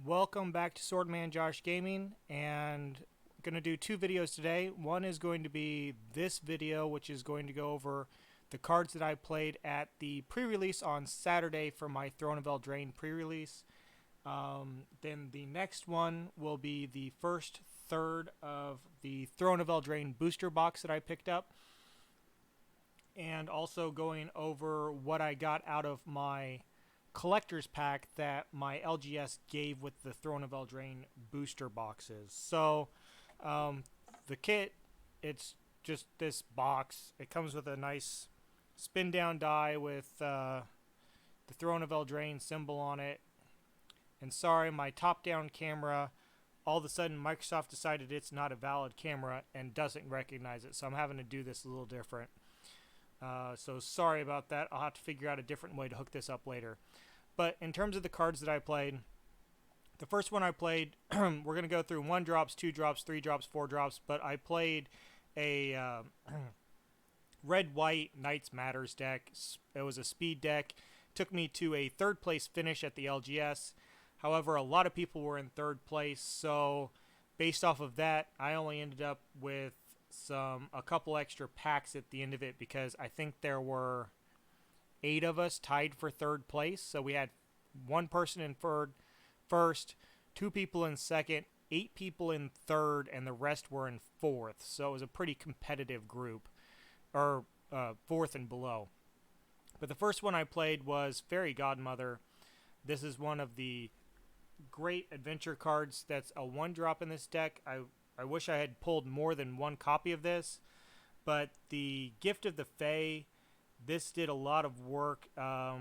Welcome back to Swordman Josh Gaming, and I'm going to do two videos today. One is going to be this video, which is going to go over the cards that I played at the pre-release on Saturday for my Throne of Eldraine pre-release. Then the next one will be the first third of the Throne of Eldraine booster box that I picked up, and also going over what I got out of my collector's pack that my LGS gave with the Throne of Eldraine booster boxes. So the kit, it's just this box. It comes with a nice spin down die with the Throne of Eldraine symbol on it. And sorry, my top down camera, all of a sudden Microsoft decided it's not a valid camera and doesn't recognize it, so I'm having to do this a little different. So sorry about that. I'll have to figure out a different way to hook this up later. But in terms of the cards that I played, the first one I played, we're going to go through 1 drops, 2 drops, 3 drops, 4 drops, but I played a red-white Knights Matters deck. It was a speed deck. Took me to a 3rd place finish at the LGS. However, a lot of people were in 3rd place, so based off of that, I only ended up with a couple extra packs at the end of it because I think there were 8 of us tied for 3rd place. So we had 1 person in first, 2 people in second, 8 people in 3rd, and the rest were in 4th. So it was a pretty competitive group, or 4th and below. But the first one I played was Fairy Godmother. This is one of the great adventure cards that's a 1-drop in this deck. I wish I had pulled more than 1 copy of this, but the Gift of the Fae, this did a lot of work. I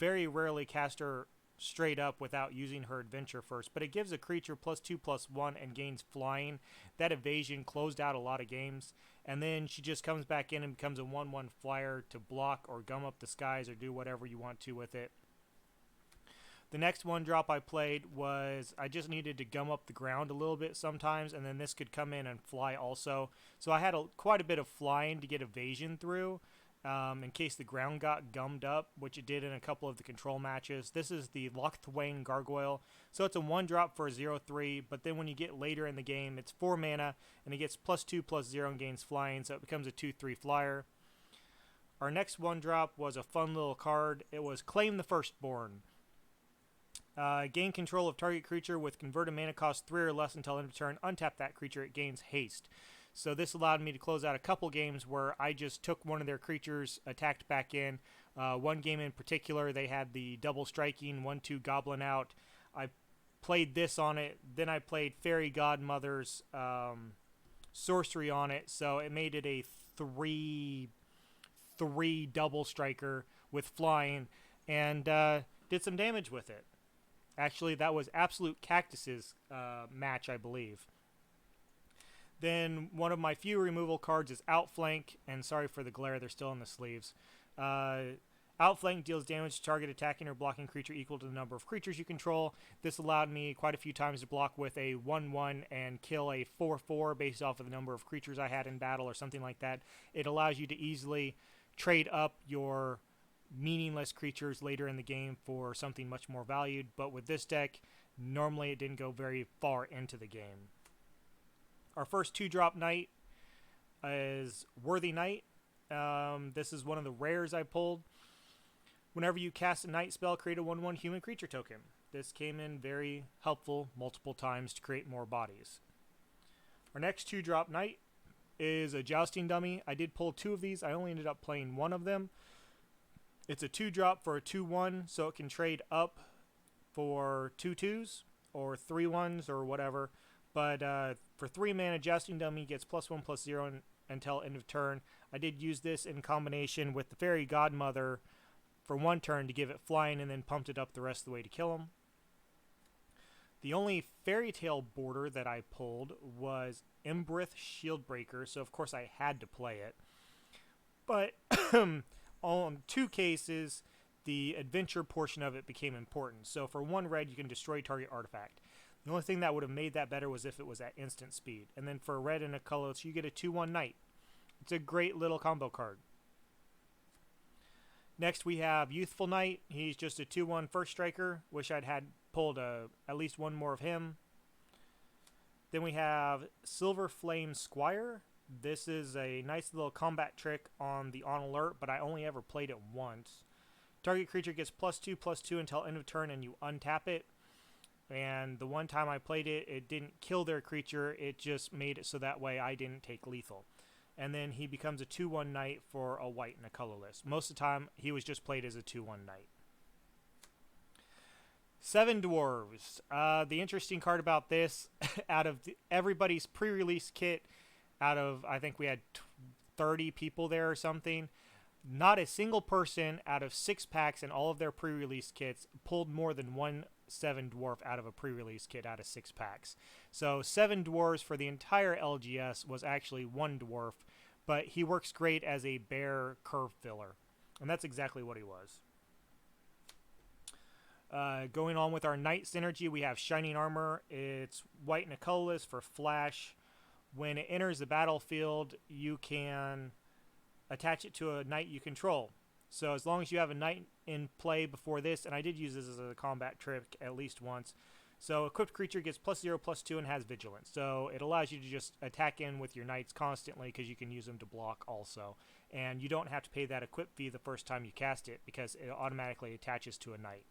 very rarely cast her straight up without using her adventure first, but it gives a creature +2/+1 and gains flying. That evasion closed out a lot of games, and then she just comes back in and becomes a 1/1 flyer to block or gum up the skies or do whatever you want to with it. The next 1-drop I played was I just needed to gum up the ground a little bit sometimes, and then this could come in and fly also. So I had quite a bit of flying to get evasion through in case the ground got gummed up, which it did in a couple of the control matches. This is the Lochthwain Gargoyle. So it's a 1-drop for a 0/3, but then when you get later in the game, it's 4 mana, and it gets +2/+0 and gains flying, so it becomes a 2/3 flyer. Our next 1-drop was a fun little card. It was Claim the Firstborn. Gain control of target creature with converted mana cost 3 or less until end of turn. Untap that creature, it gains haste. So this allowed me to close out a couple games where I just took one of their creatures, attacked back in. One game in particular, they had the double striking 1/2 goblin out. I played this on it. Then I played Fairy Godmother's sorcery on it. So it made it a 3 double striker with flying, and did some damage with it. Actually, that was Absolute Cactus's match, I believe. Then one of my few removal cards is Outflank, and sorry for the glare, they're still in the sleeves. Outflank deals damage to target attacking or blocking creature equal to the number of creatures you control. This allowed me quite a few times to block with a 1/1 and kill a 4/4 based off of the number of creatures I had in battle or something like that. It allows you to easily trade up your meaningless creatures later in the game for something much more valued, but with this deck, normally it didn't go very far into the game. Our first 2-drop knight is Worthy Knight. This is one of the rares I pulled. Whenever you cast a knight spell, create a 1/1 human creature token. This came in very helpful multiple times to create more bodies. Our next 2-drop knight is a Jousting Dummy. I did pull 2 of these. I only ended up playing 1 of them. It's a 2-drop for a 2/1, so it can trade up for 2/2s or 3/1s or whatever. But for 3 mana, Jousting Dummy gets +1/+0 until end of turn. I did use this in combination with the Fairy Godmother for 1 turn to give it flying, and then pumped it up the rest of the way to kill him. The only Fairy Tale border that I pulled was Embrith Shieldbreaker, so of course I had to play it. But on 2 cases, the adventure portion of it became important. So for 1 red, you can destroy target artifact. The only thing that would have made that better was if it was at instant speed. And then for a red and a colorless, you get a 2/1 knight. It's a great little combo card. Next we have Youthful Knight. He's just a 2/1 first striker. Wish I'd had pulled at least one more of him. Then we have Silver Flame Squire. This is a nice little combat trick on the On Alert, but I only ever played it once. Target creature gets +2/+2 until end of turn, and you untap it. And the one time I played it, it didn't kill their creature. It just made it so that way I didn't take lethal. And then he becomes a 2/1 knight for a white and a colorless. Most of the time, he was just played as a 2/1 knight. 7 Dwarves. The interesting card about this, out of everybody's pre-release kit, out of, I think we had 30 people there or something, not a single person out of 6 packs in all of their pre-release kits pulled more than one 7 Dwarf out of a pre-release kit out of 6 packs. So 7 Dwarves for the entire LGS was actually 1 Dwarf, but he works great as a bear curve filler. And that's exactly what he was. Going on with our Knight synergy, we have Shining Armor. It's white and a colorless for flash. When it enters the battlefield, you can attach it to a knight you control. So as long as you have a knight in play before this, and I did use this as a combat trick at least once. So equipped creature gets +0/+2 and has vigilance. So it allows you to just attack in with your knights constantly because you can use them to block also. And you don't have to pay that equip fee the first time you cast it because it automatically attaches to a knight.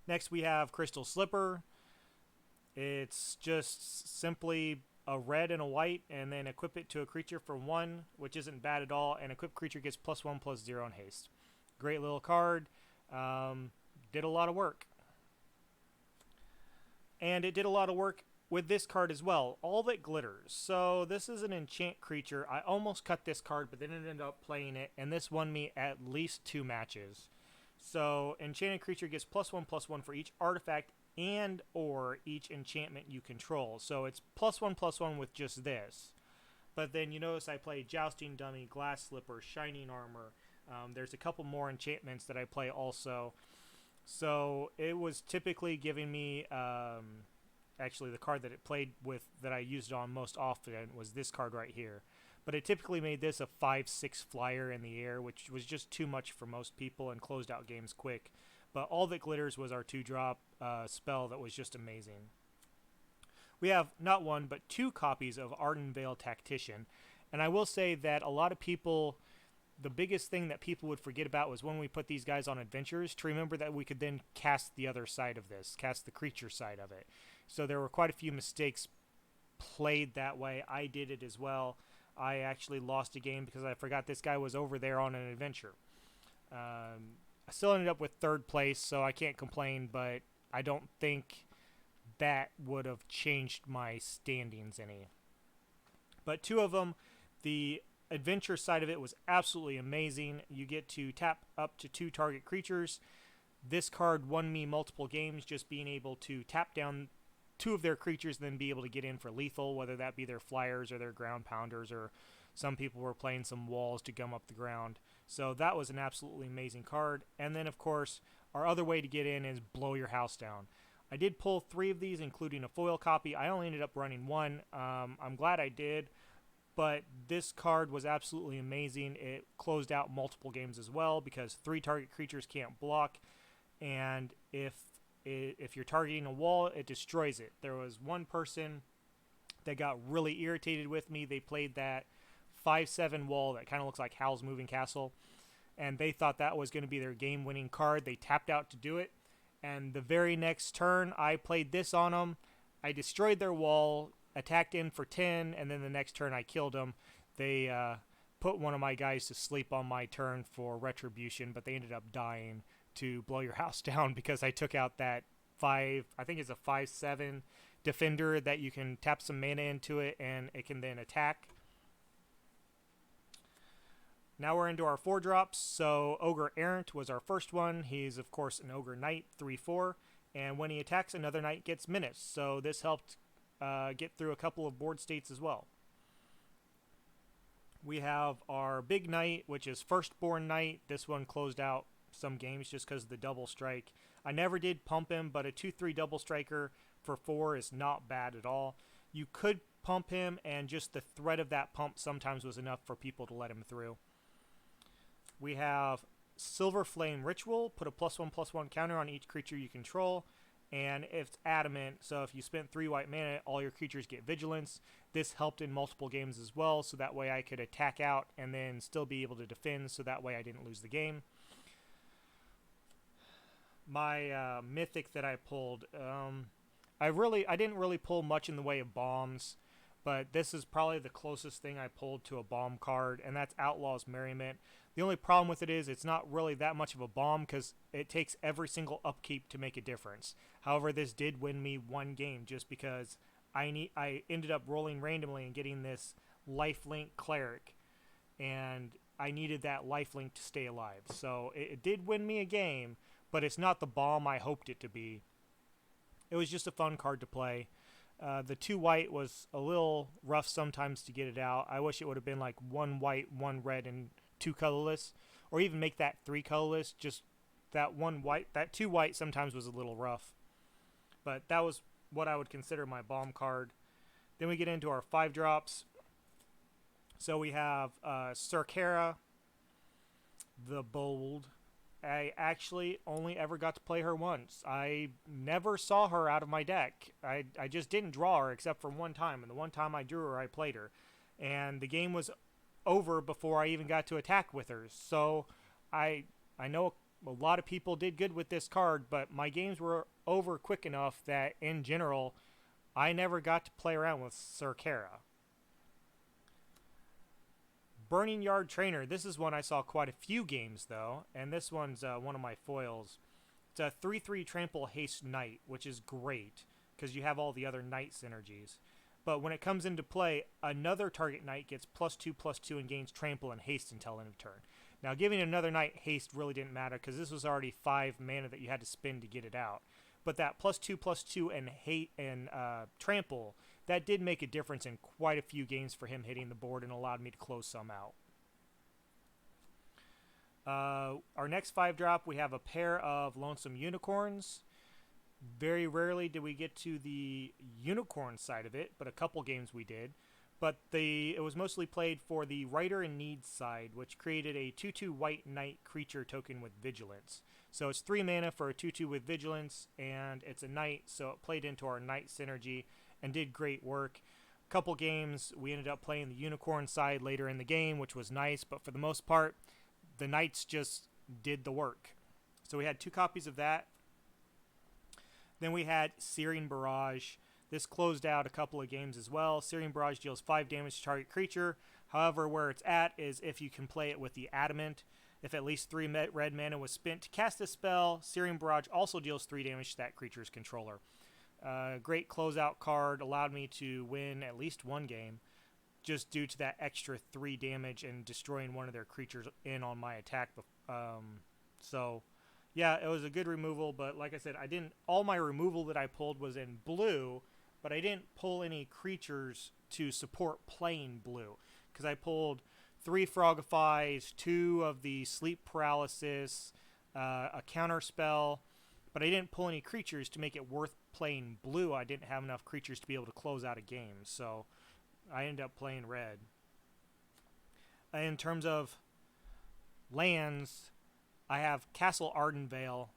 Next we have Crystal Slipper. It's just simply a red and a white, and then equip it to a creature for 1, which isn't bad at all, and equipped creature gets +1/+0 in haste. Great little card. Did a lot of work. And it did a lot of work with this card as well. All That Glitters. So this is an enchant creature. I almost cut this card, but then ended up playing it, and this won me at least 2 matches. So enchanted creature gets +1/+1 for each artifact and or each enchantment you control. So it's +1/+1 with just this. But then you notice I play Jousting Dummy, Glass Slipper, Shining Armor. There's a couple more enchantments that I play also. So it was typically giving me, actually the card that it played with that I used on most often was this card right here. But it typically made this a 5/6 flyer in the air, which was just too much for most people and closed out games quick. But All That Glitters was our 2-drop spell that was just amazing. We have not 1, but 2 copies of Ardenvale Tactician. And I will say that a lot of people, the biggest thing that people would forget about was when we put these guys on adventures, to remember that we could then cast the other side of this, cast the creature side of it. So there were quite a few mistakes played that way. I did it as well. I actually lost a game because I forgot this guy was over there on an adventure. I still ended up with 3rd place, so I can't complain, but I don't think that would have changed my standings any. But 2 of them, the adventure side of it was absolutely amazing. You get to tap up to 2 target creatures. This card won me multiple games, just being able to tap down 2 of their creatures and then be able to get in for lethal, whether that be their flyers or their ground pounders, or some people were playing some walls to gum up the ground. So that was an absolutely amazing card. And then, of course, our other way to get in is Blow Your House Down. I did pull 3 of these, including a foil copy. I only ended up running 1. I'm glad I did, but this card was absolutely amazing. It closed out multiple games as well because 3 target creatures can't block, and if you're targeting a wall, it destroys it. There was one person that got really irritated with me. They played that 5/7 wall that kind of looks like Howl's Moving Castle, and they thought that was going to be their game-winning card. They tapped out to do it, and the very next turn, I played this on them. I destroyed their wall, attacked in for 10, and then the next turn I killed them. They put one of my guys to sleep on my turn for retribution, but they ended up dying to Blow Your House Down because I took out that 5, I think it's a 5/7 defender that you can tap some mana into it and it can then attack. Now we're into our 4-drops. So Ogre Errant was our first one. He's of course an Ogre Knight, 3/4, and when he attacks, another knight gets menace. So this helped get through a couple of board states as well. We have our big knight, which is Firstborn Knight. This one closed out some games just because of the double strike. I never did pump him, but a 2/3 double striker for 4 is not bad at all. You could pump him, and just the threat of that pump sometimes was enough for people to let him through. we have Silver Flame Ritual. Put a +1/+1 counter on each creature you control. And it's adamant, so if you spent 3 white mana, all your creatures get vigilance. This helped in multiple games as well, so that way I could attack out and then still be able to defend, so that way I didn't lose the game. My mythic that I pulled, I didn't really pull much in the way of bombs, but this is probably the closest thing I pulled to a bomb card, and that's Outlaw's Merriment. The only problem with it is it's not really that much of a bomb because it takes every single upkeep to make a difference. However, this did win me one game just because I ended up rolling randomly and getting this lifelink cleric, and I needed that lifelink to stay alive. So it did win me a game, but it's not the bomb I hoped it to be. It was just a fun card to play. The 2 white was a little rough sometimes to get it out. I wish it would have been like 1 white, 1 red, and 2 colorless, or even make that 3 colorless. Just that 1 white, that 2 white sometimes was a little rough. But that was what I would consider my bomb card. Then we get into our 5 drops. So we have Circara, the Bold. I actually only ever got to play her once. I never saw her out of my deck. I just didn't draw her except for one time. And the one time I drew her, I played her. And the game was over before I even got to attack with her. So I know a lot of people did good with this card, but my games were over quick enough that in general, I never got to play around with Circara. Burning Yard Trainer. This is one I saw quite a few games, though, and this one's one of my foils. It's a 3/3 Trample Haste Knight, which is great, because you have all the other Knight synergies. But when it comes into play, another target Knight gets +2/+2 and gains Trample and Haste until end of turn. Now, giving another Knight Haste really didn't matter, because this was already 5 mana that you had to spend to get it out. But that +2/+2 and Trample, that did make a difference in quite a few games for him hitting the board and allowed me to close some out. Our next 5 drop, we have a pair of Lonesome Unicorns. Very rarely did we get to the unicorn side of it, but a couple games we did. But it was mostly played for the Writer in Need side, which created a 2/2 white knight creature token with Vigilance. So it's 3 mana for a 2/2 with Vigilance, and it's a knight, so it played into our knight synergy and did great work. A couple games, we ended up playing the unicorn side later in the game, which was nice, but for the most part, the knights just did the work. So we had 2 copies of that. Then we had Searing Barrage. This closed out a couple of games as well. Searing Barrage deals 5 damage to target creature. However, where it's at is if you can play it with the Adamant. If at least 3 red mana was spent to cast a spell, Searing Barrage also deals 3 damage to that creature's controller. Great closeout card, allowed me to win at least one game, just due to that extra 3 damage and destroying one of their creatures in on my attack. So, yeah, it was a good removal, but like I said, all my removal that I pulled was in blue, but I didn't pull any creatures to support playing blue, because I pulled 3 Frogifies, 2 of the Sleep Paralysis, a counter spell, but I didn't pull any creatures to make it worth playing blue. I didn't have enough creatures to be able to close out a game, so I ended up playing red. In terms of lands, I have Castle Ardenvale.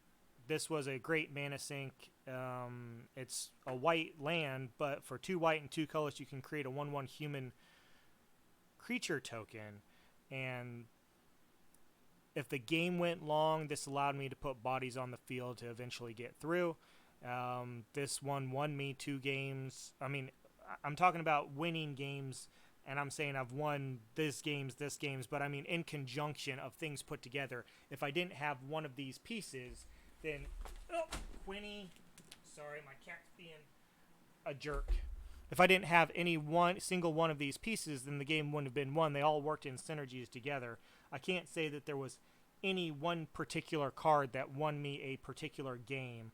This was a great mana sink. It's a white land, but for 2 white and 2 colors, you can create a 1/1 human creature token. And if the game went long, this allowed me to put bodies on the field to eventually get through. This one won me 2 games. I mean, I'm talking about winning games, and I'm saying I've won this games, but I mean in conjunction of things put together. If I didn't have one of these pieces, then... Oh, Quinny. Sorry, my cat's being a jerk. If I didn't have single one of these pieces, then the game wouldn't have been won. They all worked in synergies together. I can't say that there was any one particular card that won me a particular game.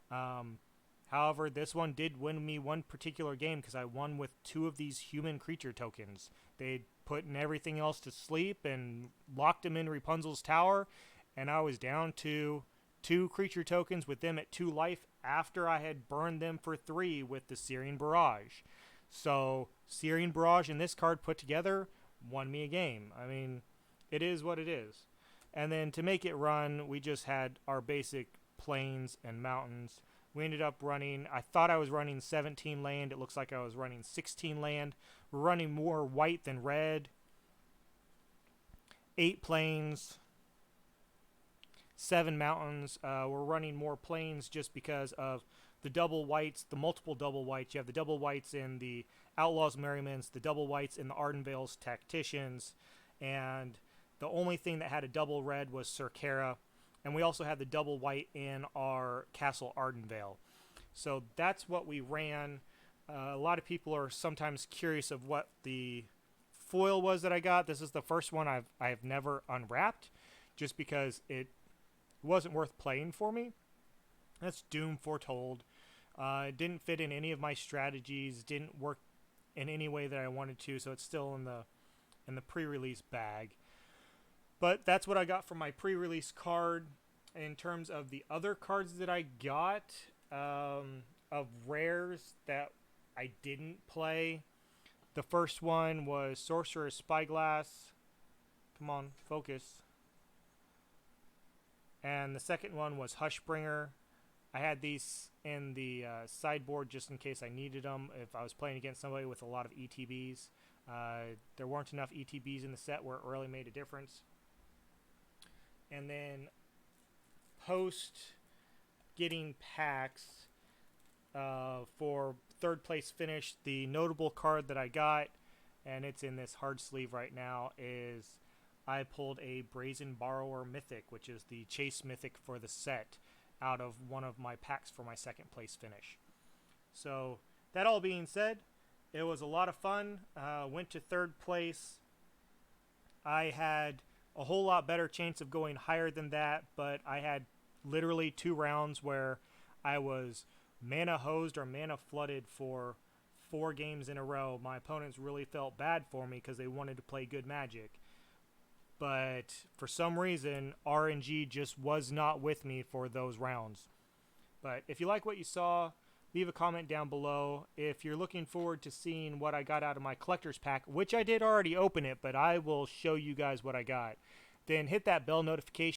However, this one did win me one particular game because I won with 2 of these human creature tokens. They'd put everything else to sleep and locked them in Rapunzel's tower, and I was down to 2 creature tokens with them at 2 life after I had burned them for 3 with the Searing Barrage. So, Searing Barrage and this card put together won me a game. I mean, it is what it is. And then to make it run, we just had our basic plains and mountains. We ended up running, I thought I was running 17 land. It looks like I was running 16 land. We're running more white than red. 8 plains, 7 mountains. We're running more plains just because of the double whites, the multiple double whites. You have the double whites in the Outlaws Merrymans, the double whites in the Ardenvale's Tacticians, and the only thing that had a double red was Cercara, and we also had the double white in our Castle Ardenvale. So that's what we ran. A lot of people are sometimes curious of what the foil was that I got. This is the first one I've never unwrapped, just because it wasn't worth playing for me. That's Doom Foretold. It didn't fit in any of my strategies, didn't work in any way that I wanted to, so it's still in the pre-release bag. But that's what I got from my pre-release card. In terms of the other cards that I got, of rares that I didn't play, the first one was Sorcerer's Spyglass. Come on, focus. And the second one was Hushbringer. I had these in the sideboard just in case I needed them if I was playing against somebody with a lot of ETBs. There weren't enough ETBs in the set where it really made a difference. And then post getting packs for third place finish, the notable card that I got, and it's in this hard sleeve right now, is I pulled a Brazen Borrower Mythic, which is the chase mythic for the set, out of one of my packs for my second place finish. So that all being said, it was a lot of fun. Went to third place. I had a whole lot better chance of going higher than that, but I had literally 2 rounds where I was mana hosed or mana flooded for 4 games in a row. My opponents really felt bad for me because they wanted to play good Magic. But for some reason, RNG just was not with me for those rounds. But if you like what you saw, leave a comment down below. If you're looking forward to seeing what I got out of my collector's pack, which I did already open it, but I will show you guys what I got, then hit that bell notification